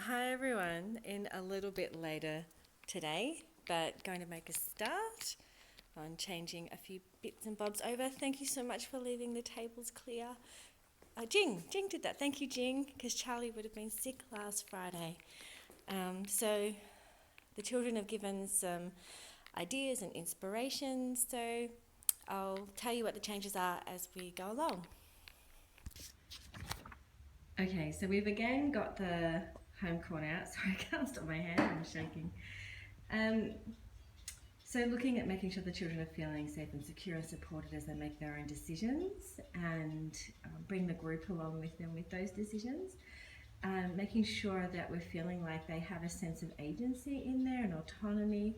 Hi everyone, in a little bit later today, but going to make a start on changing a few bits and bobs over. Thank you so much for leaving the tables clear. Jing did that. Thank you, Jing, because Charlie would have been sick last Friday. So the children have given some ideas and inspirations, so I'll tell you what the changes are as we go along. Okay, so we've again got the home corner out. Sorry, I can't stop my hand, I'm shaking. Um, so looking at making sure the children are feeling safe and secure and supported as they make their own decisions, and bring the group along with them with those decisions. Making sure that we're feeling like they have a sense of agency in there and autonomy.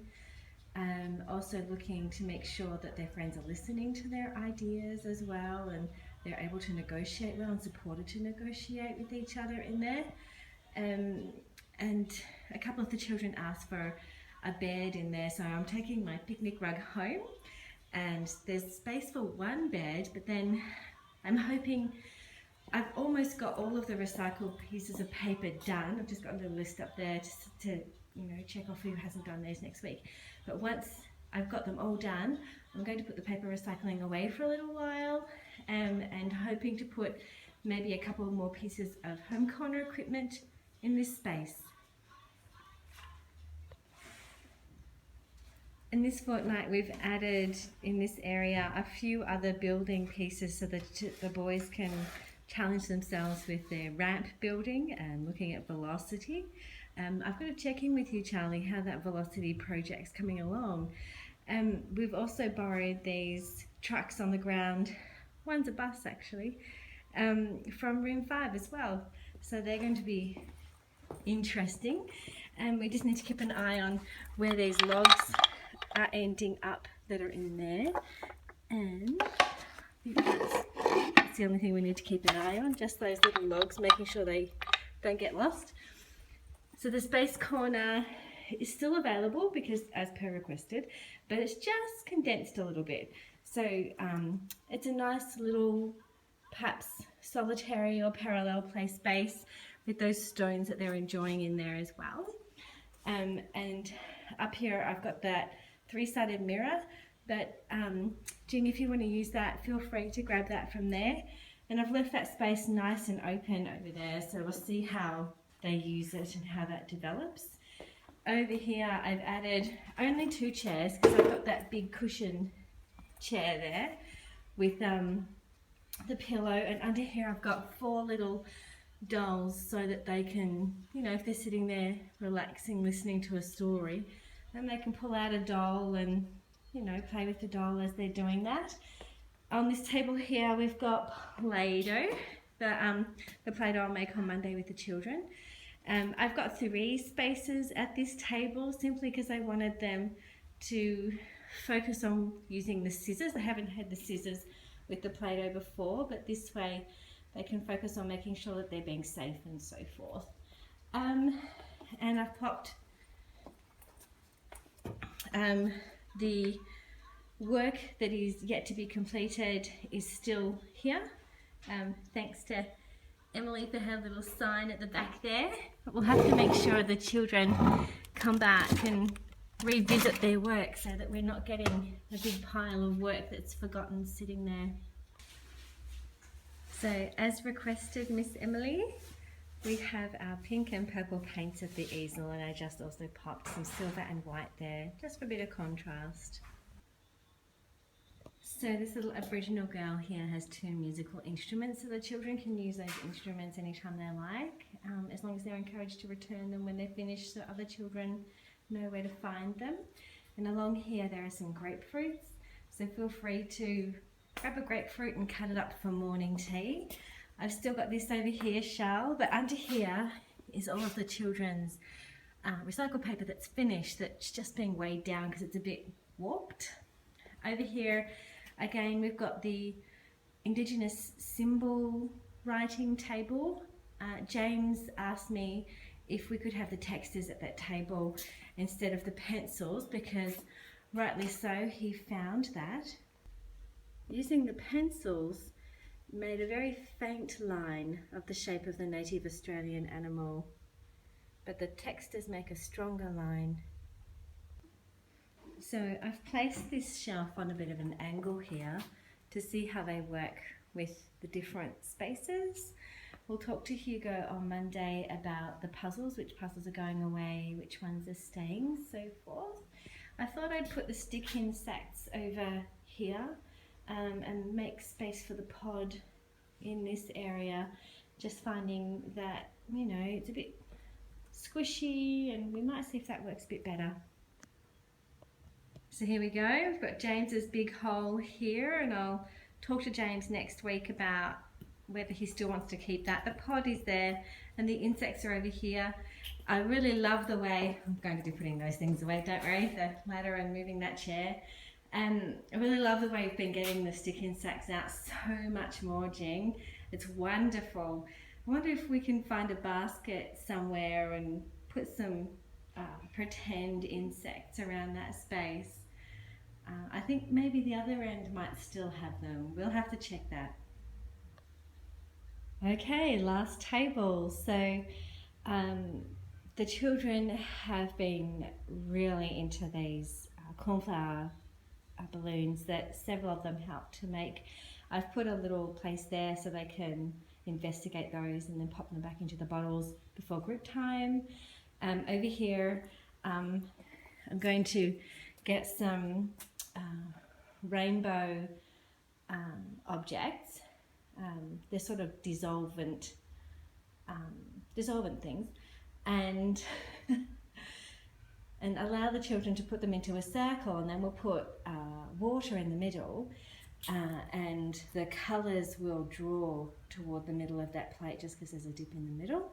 Also looking to make sure that their friends are listening to their ideas as well, and they're able to negotiate well and supported to negotiate with each other in there. And a couple of the children asked for a bed in there, so I'm taking my picnic rug home, and there's space for one bed, but then I'm hoping I've almost got all of the recycled pieces of paper done. I've just got a little list up there to check off who hasn't done theirs next week. But once I've got them all done, I'm going to put the paper recycling away for a little while, and hoping to put maybe a couple more pieces of home corner equipment in this space. In this fortnight, we've added in this area a few other building pieces so that the boys can challenge themselves with their ramp building and looking at velocity. I've got to check in with you, Charlie, how that velocity project's coming along. We've also borrowed these trucks on the ground, one's a bus actually, from room 5 as well. So they're going to be interesting, and we just need to keep an eye on where these logs are ending up that are in there, and that's the only thing we need to keep an eye on, just those little logs, making sure they don't get lost. So the space corner is still available because as per requested, but it's just condensed a little bit. So it's a nice little, perhaps solitary or parallel play space with those stones that they're enjoying in there as well. And up here I've got that 3-sided mirror, but Jing, if you want to use that, feel free to grab that from there. And I've left that space nice and open over there, so we'll see how they use it and how that develops. Over here I've added only 2 chairs because I've got that big cushion chair there with the pillow, and under here I've got 4 little dolls so that they can, if they're sitting there relaxing, listening to a story, then they can pull out a doll and, play with the doll as they're doing that. On this table here we've got Play-Doh, the Play-Doh I'll make on Monday with the children. I've got 3 spaces at this table simply because I wanted them to focus on using the scissors. I haven't had the scissors with the Play-Doh before, but this way they can focus on making sure that they're being safe and so forth. And I've popped the work that is yet to be completed is still here. Thanks to Emily for her little sign at the back there. But we'll have to make sure the children come back and revisit their work so that we're not getting a big pile of work that's forgotten sitting there. So as requested, Miss Emily, we have our pink and purple paints of the easel, and I just also popped some silver and white there just for a bit of contrast. So this little Aboriginal girl here has 2 musical instruments, so the children can use those instruments anytime they like, as long as they're encouraged to return them when they're finished so other children know where to find them. And along here there are some grapefruits, so feel free to grab a grapefruit and cut it up for morning tea. I've still got this over here, Charles, but under here is all of the children's recycled paper that's finished, that's just being weighed down because it's a bit warped. Over here again we've got the Indigenous symbol writing table. James asked me if we could have the textures at that table instead of the pencils, because rightly so, he found that using the pencils made a very faint line of the shape of the native Australian animal but the textures make a stronger line. So I've placed this shelf on a bit of an angle here to see how they work with the different spaces. We'll talk to Hugo on Monday about the puzzles, which puzzles are going away, which ones are staying, so forth. I thought I'd put the stick-in sacks over here and make space for the pod in this area, just finding that, you know, it's a bit squishy, and we might see if that works a bit better. So here we go, we've got James's big hole here, and I'll talk to James next week about whether he still wants to keep that. The pod is there and the insects are over here. I really love the way, I'm going to be putting those things away, don't worry, the ladder and moving that chair. And I really love the way we've been getting the stick-in sacks out so much more, Jing. It's wonderful. I wonder if we can find a basket somewhere and put some pretend insects around that space. I think maybe the other end might still have them. We'll have to check that. Okay, last table. So the children have been really into these cornflower balloons that several of them helped to make. I've put a little place there so they can investigate those and then pop them back into the bottles before group time. Over here, I'm going to get some rainbow objects. They're sort of dissolvent things, and and allow the children to put them into a circle, and then we'll put water in the middle, and the colours will draw toward the middle of that plate just because there's a dip in the middle.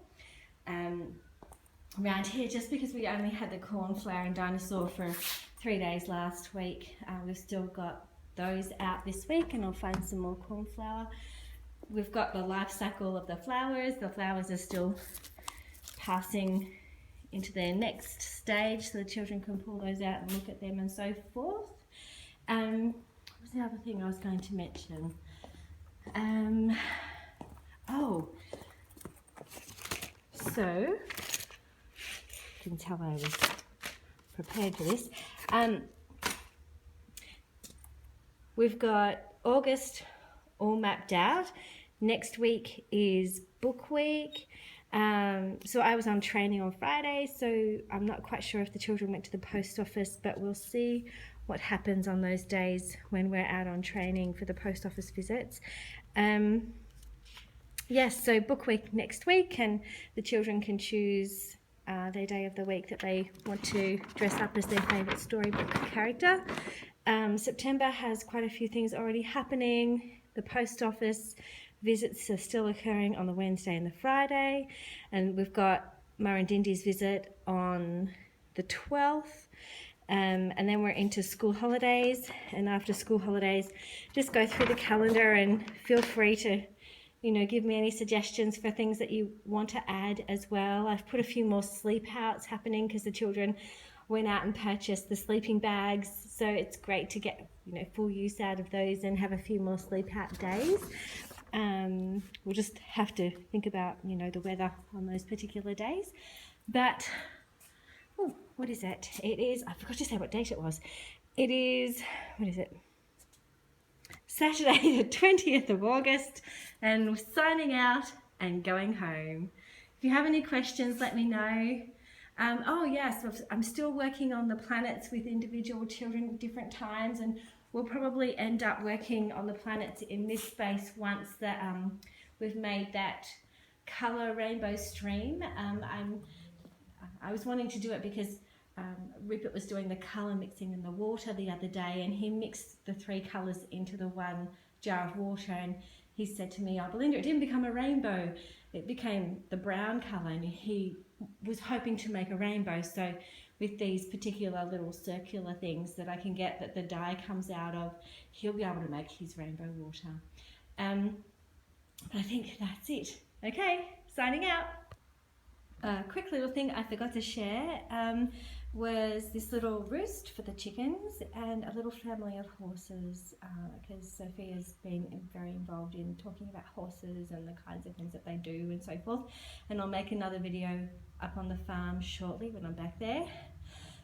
Around here, just because we only had the cornflower and dinosaur for 3 days last week, we've still got those out this week, and I'll find some more cornflower. We've got the life cycle of the flowers. The flowers are still passing into their next stage, so the children can pull those out and look at them and so forth. What was the other thing I was going to mention? So you can tell I was prepared for this. We've got August all mapped out. Next week is book week. So I was on training on Friday, so I'm not quite sure if the children went to the post office, but we'll see what happens on those days when we're out on training for the post office visits. Yes, so book week next week, and the children can choose their day of the week that they want to dress up as their favourite storybook character. September has quite a few things already happening. The post office visits are still occurring on the Wednesday and the Friday, and we've got Murrindindi's visit on the 12th, and then we're into school holidays, and after school holidays just go through the calendar and feel free to, you know, give me any suggestions for things that you want to add as well. I've put a few more sleep outs happening because the children went out and purchased the sleeping bags, so it's great to get, you know, full use out of those and have a few more sleep out days. We'll just have to think about, you know, the weather on those particular days. But oh, what is it? It is, I forgot to say what date it was. It is, what is it? Saturday the 20th of August, and we're signing out and going home. If you have any questions, let me know. Oh yes, I'm still working on the planets with individual children at different times, and we'll probably end up working on the planets in this space once that we've made that colour rainbow stream. I was wanting to do it because Rupert was doing the colour mixing in the water the other day, and he mixed the 3 colours into the 1 jar of water, and he said to me, "Oh, Belinda, it didn't become a rainbow, it became the brown colour," and he was hoping to make a rainbow. So with these particular little circular things that I can get that the dye comes out of, he'll be able to make his rainbow water. But I think that's it. Okay, signing out. quick little thing I forgot to share was this little roost for the chickens and a little family of horses, because Sophia's been very involved in talking about horses and the kinds of things that they do and so forth. And I'll make another video up on the farm shortly when I'm back there.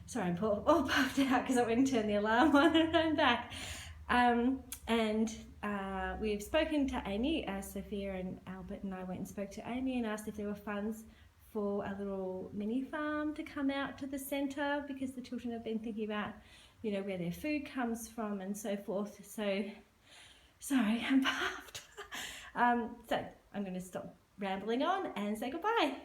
Sorry, I'm all puffed out because I went and turned the alarm on and I'm back. We've spoken to Amy, Sophia and Albert and I went and spoke to Amy and asked if there were funds for a little mini farm to come out to the centre, because the children have been thinking about, you know, where their food comes from and so forth. So, sorry, I'm puffed. So I'm going to stop rambling on and say goodbye.